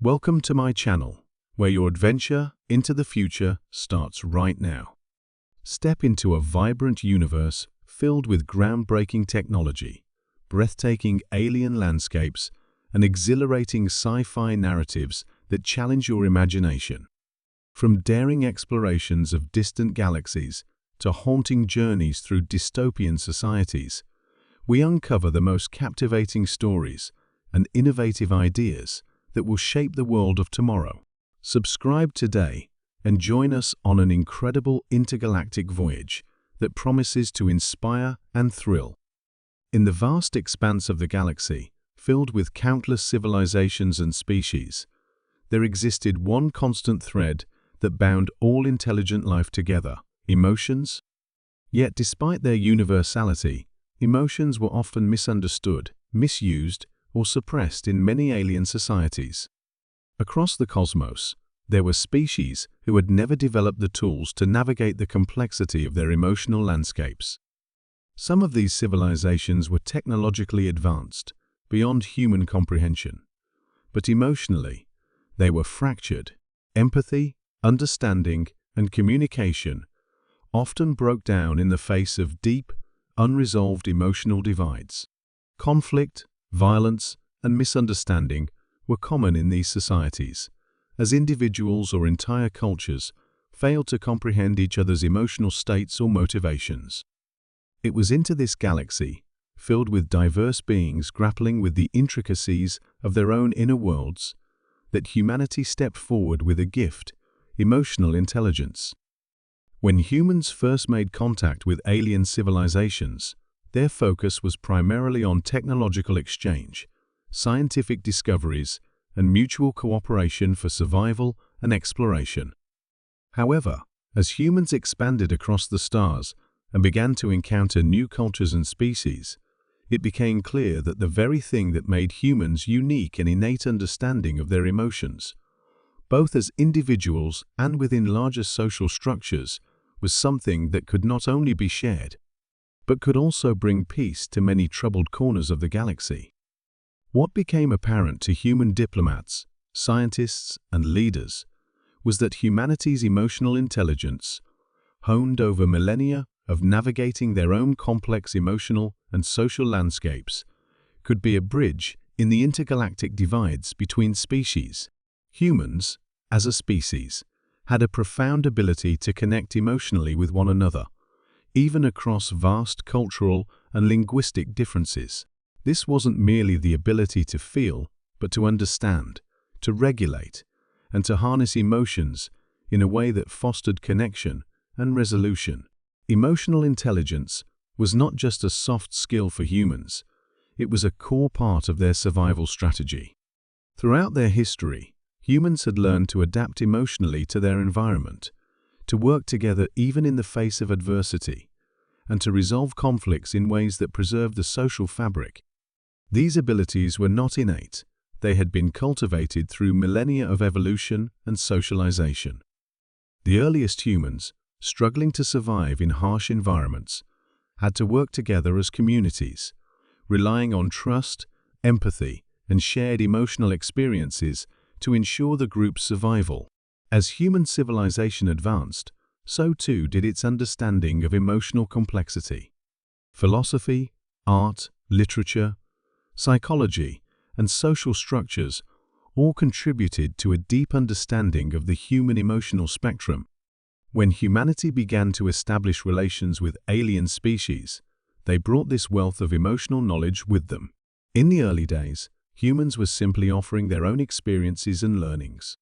Welcome to my channel, where your adventure into the future starts right now. Step into a vibrant universe filled with groundbreaking technology, breathtaking alien landscapes, and exhilarating sci-fi narratives that challenge your imagination. From daring explorations of distant galaxies to haunting journeys through dystopian societies, we uncover the most captivating stories and innovative ideas that will shape the world of tomorrow. Subscribe today and join us on an incredible intergalactic voyage that promises to inspire and thrill. In the vast expanse of the galaxy, filled with countless civilizations and species, there existed one constant thread that bound all intelligent life together: emotions. Yet despite their universality, emotions were often misunderstood, misused, or suppressed in many alien societies. Across the cosmos, there were species who had never developed the tools to navigate the complexity of their emotional landscapes. Some of these civilizations were technologically advanced, beyond human comprehension. But emotionally, they were fractured. Empathy, understanding, and communication often broke down in the face of deep, unresolved emotional divides. Conflict, violence, and misunderstanding were common in these societies, as individuals or entire cultures failed to comprehend each other's emotional states or motivations. It was into this galaxy, filled with diverse beings grappling with the intricacies of their own inner worlds, that humanity stepped forward with a gift: emotional intelligence. When humans first made contact with alien civilizations, their focus was primarily on technological exchange, scientific discoveries, and mutual cooperation for survival and exploration. However, as humans expanded across the stars and began to encounter new cultures and species, it became clear that the very thing that made humans unique: an innate understanding of their emotions, both as individuals and within larger social structures, was something that could not only be shared, but could also bring peace to many troubled corners of the galaxy. What became apparent to human diplomats, scientists, and leaders was that humanity's emotional intelligence, honed over millennia of navigating their own complex emotional and social landscapes, could be a bridge in the intergalactic divides between species. Humans, as a species, had a profound ability to connect emotionally with one another, even across vast cultural and linguistic differences. This wasn't merely the ability to feel, but to understand, to regulate, and to harness emotions in a way that fostered connection and resolution. Emotional intelligence was not just a soft skill for humans, it was a core part of their survival strategy. Throughout their history, humans had learned to adapt emotionally to their environment, to work together even in the face of adversity, and to resolve conflicts in ways that preserved the social fabric. These abilities were not innate; they had been cultivated through millennia of evolution and socialization. The earliest humans, struggling to survive in harsh environments, had to work together as communities, relying on trust, empathy, and shared emotional experiences to ensure the group's survival. As human civilization advanced, so too did its understanding of emotional complexity. Philosophy, art, literature, psychology, and social structures all contributed to a deep understanding of the human emotional spectrum. When humanity began to establish relations with alien species, they brought this wealth of emotional knowledge with them. In the early days, humans were simply offering their own experiences and learnings.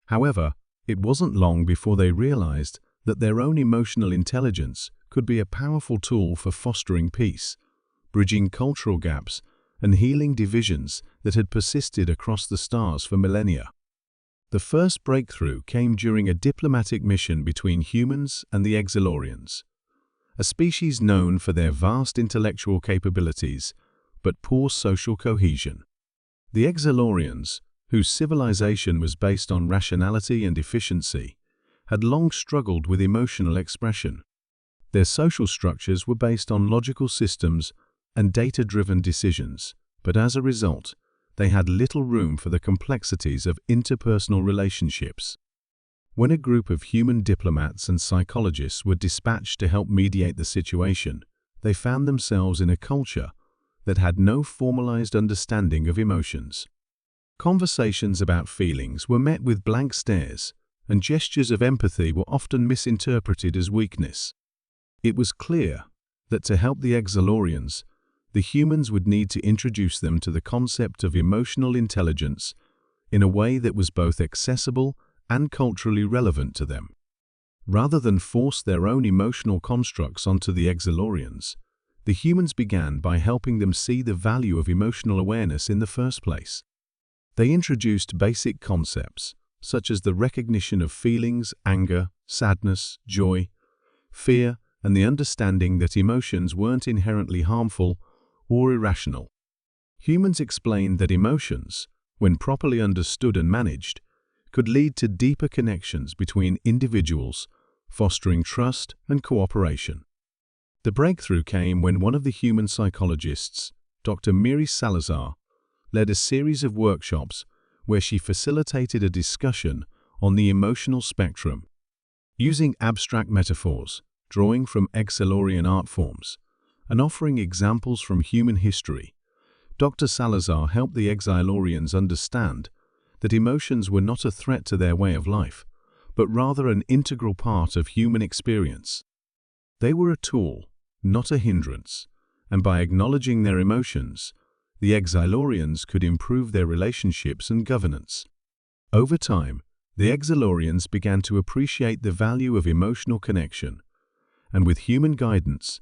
However, it wasn't long before they realized that their own emotional intelligence could be a powerful tool for fostering peace, bridging cultural gaps, and healing divisions that had persisted across the stars for millennia. The first breakthrough came during a diplomatic mission between humans and the Exilorians, a species known for their vast intellectual capabilities but poor social cohesion. The Exilorians, whose civilization was based on rationality and efficiency, had long struggled with emotional expression. Their social structures were based on logical systems and data-driven decisions, but as a result, they had little room for the complexities of interpersonal relationships. When a group of human diplomats and psychologists were dispatched to help mediate the situation, they found themselves in a culture that had no formalized understanding of emotions. Conversations about feelings were met with blank stares, and gestures of empathy were often misinterpreted as weakness. It was clear that to help the Exalorians, the humans would need to introduce them to the concept of emotional intelligence in a way that was both accessible and culturally relevant to them. Rather than force their own emotional constructs onto the Exalorians, the humans began by helping them see the value of emotional awareness in the first place. They introduced basic concepts, such as the recognition of feelings, anger, sadness, joy, fear, and the understanding that emotions weren't inherently harmful or irrational. Humans explained that emotions, when properly understood and managed, could lead to deeper connections between individuals, fostering trust and cooperation. The breakthrough came when one of the human psychologists, Dr. Miri Salazar, led a series of workshops where she facilitated a discussion on the emotional spectrum. Using abstract metaphors, drawing from Exalorian art forms, and offering examples from human history, Dr. Salazar helped the Exalorians understand that emotions were not a threat to their way of life, but rather an integral part of human experience. They were a tool, not a hindrance, and by acknowledging their emotions, the Exalorians could improve their relationships and governance. Over time, the Exalorians began to appreciate the value of emotional connection, and with human guidance,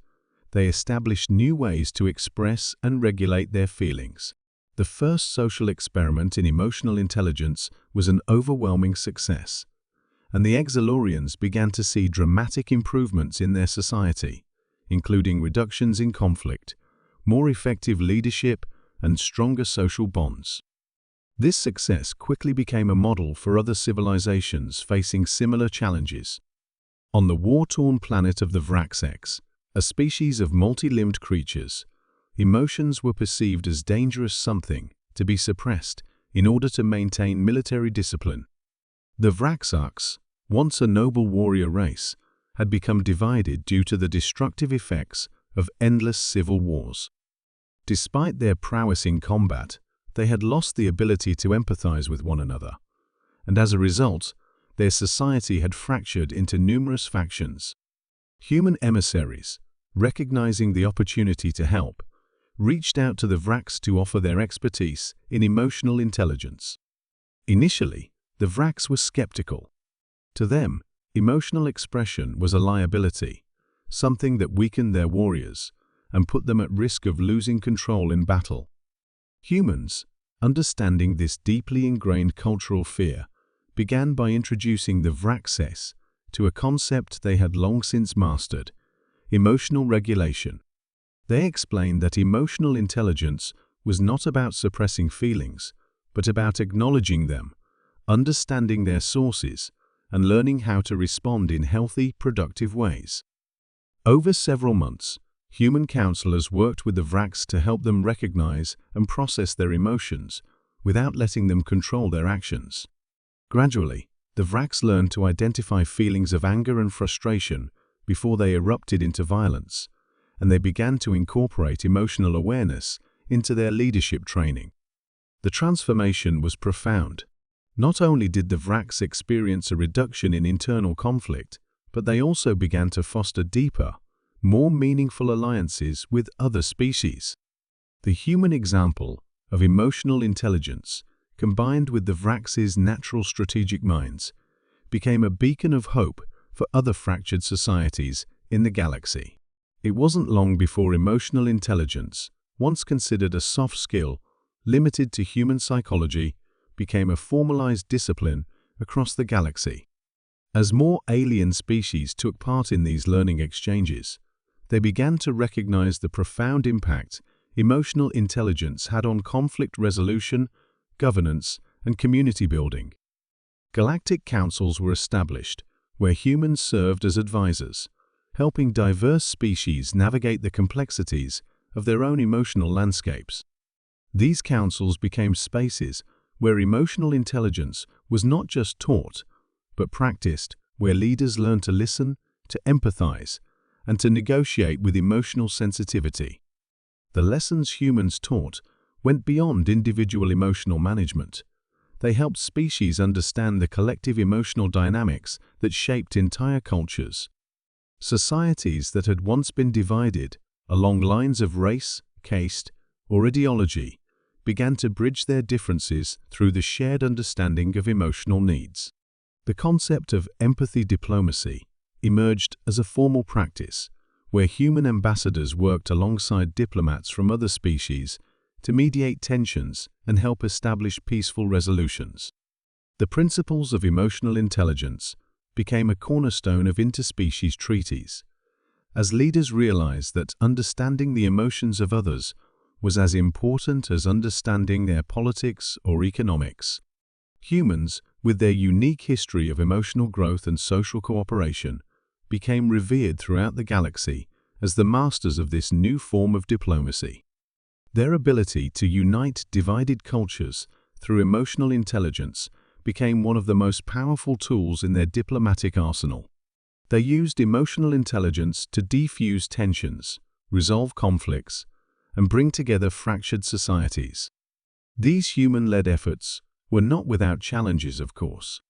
they established new ways to express and regulate their feelings. The first social experiment in emotional intelligence was an overwhelming success, and the Exalorians began to see dramatic improvements in their society, including reductions in conflict, more effective leadership, and stronger social bonds. This success quickly became a model for other civilizations facing similar challenges. On the war-torn planet of the Vraxx, a species of multi-limbed creatures, emotions were perceived as dangerous something to be suppressed in order to maintain military discipline. The Vraxx, once a noble warrior race, had become divided due to the destructive effects of endless civil wars. Despite their prowess in combat, they had lost the ability to empathize with one another, and as a result, their society had fractured into numerous factions. Human emissaries, recognizing the opportunity to help, reached out to the Vraxx to offer their expertise in emotional intelligence. Initially, the Vraxx were skeptical. To them, emotional expression was a liability, something that weakened their warriors and put them at risk of losing control in battle. Humans, understanding this deeply ingrained cultural fear, began by introducing the Vraxx to a concept they had long since mastered: emotional regulation. They explained that emotional intelligence was not about suppressing feelings, but about acknowledging them, understanding their sources, and learning how to respond in healthy, productive ways. Over several months, human counselors worked with the Vraxx to help them recognize and process their emotions without letting them control their actions. Gradually, the Vraxx learned to identify feelings of anger and frustration before they erupted into violence, and they began to incorporate emotional awareness into their leadership training. The transformation was profound. Not only did the Vraxx experience a reduction in internal conflict, but they also began to foster deeper, more meaningful alliances with other species. The human example of emotional intelligence, combined with the Vraxx's natural strategic minds, became a beacon of hope for other fractured societies in the galaxy. It wasn't long before emotional intelligence, once considered a soft skill limited to human psychology, became a formalized discipline across the galaxy. As more alien species took part in these learning exchanges, they began to recognize the profound impact emotional intelligence had on conflict resolution, governance, and community building. Galactic councils were established, where humans served as advisors, helping diverse species navigate the complexities of their own emotional landscapes. These councils became spaces where emotional intelligence was not just taught, but practiced, where leaders learned to listen, to empathize, and to negotiate with emotional sensitivity. The lessons humans taught went beyond individual emotional management. They helped species understand the collective emotional dynamics that shaped entire cultures. Societies that had once been divided along lines of race, caste, or ideology began to bridge their differences through the shared understanding of emotional needs. The concept of empathy diplomacy emerged as a formal practice, where human ambassadors worked alongside diplomats from other species to mediate tensions and help establish peaceful resolutions. The principles of emotional intelligence became a cornerstone of interspecies treaties, as leaders realized that understanding the emotions of others was as important as understanding their politics or economics. Humans, with their unique history of emotional growth and social cooperation, became revered throughout the galaxy as the masters of this new form of diplomacy. Their ability to unite divided cultures through emotional intelligence became one of the most powerful tools in their diplomatic arsenal. They used emotional intelligence to defuse tensions, resolve conflicts, and bring together fractured societies. These human-led efforts were not without challenges, of course.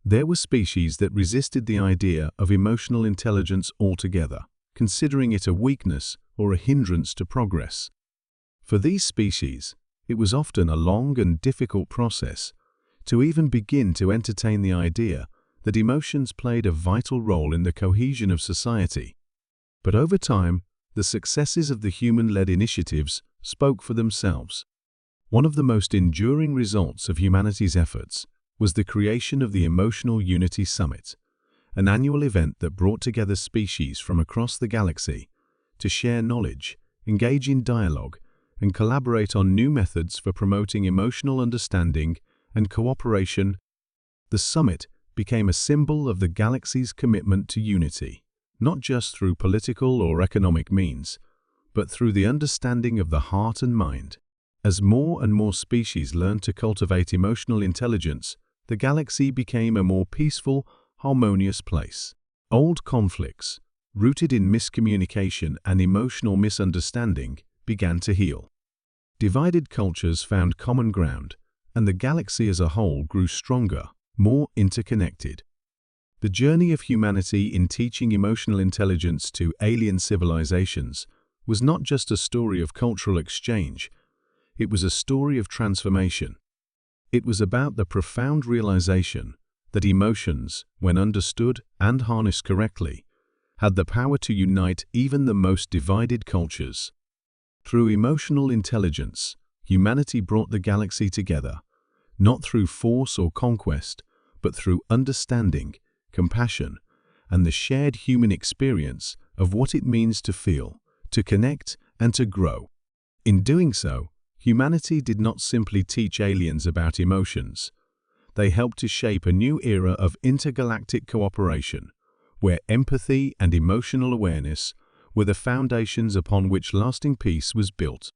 There were species that resisted the idea of emotional intelligence altogether, considering it a weakness or a hindrance to progress. For these species, it was often a long and difficult process to even begin to entertain the idea that emotions played a vital role in the cohesion of society. But over time, the successes of the human-led initiatives spoke for themselves. One of the most enduring results of humanity's efforts was the creation of the Emotional Unity Summit, an annual event that brought together species from across the galaxy to share knowledge, engage in dialogue, and collaborate on new methods for promoting emotional understanding and cooperation. The summit became a symbol of the galaxy's commitment to unity, not just through political or economic means, but through the understanding of the heart and mind. As more and more species learned to cultivate emotional intelligence, the galaxy became a more peaceful, harmonious place. Old conflicts, rooted in miscommunication and emotional misunderstanding, began to heal. Divided cultures found common ground, and the galaxy as a whole grew stronger, more interconnected. The journey of humanity in teaching emotional intelligence to alien civilizations was not just a story of cultural exchange, it was a story of transformation. It was about the profound realization that emotions, when understood and harnessed correctly, had the power to unite even the most divided cultures. Through emotional intelligence, humanity brought the galaxy together, not through force or conquest, but through understanding, compassion, and the shared human experience of what it means to feel, to connect, and to grow. In doing so, humanity did not simply teach aliens about emotions. They helped to shape a new era of intergalactic cooperation, where empathy and emotional awareness were the foundations upon which lasting peace was built.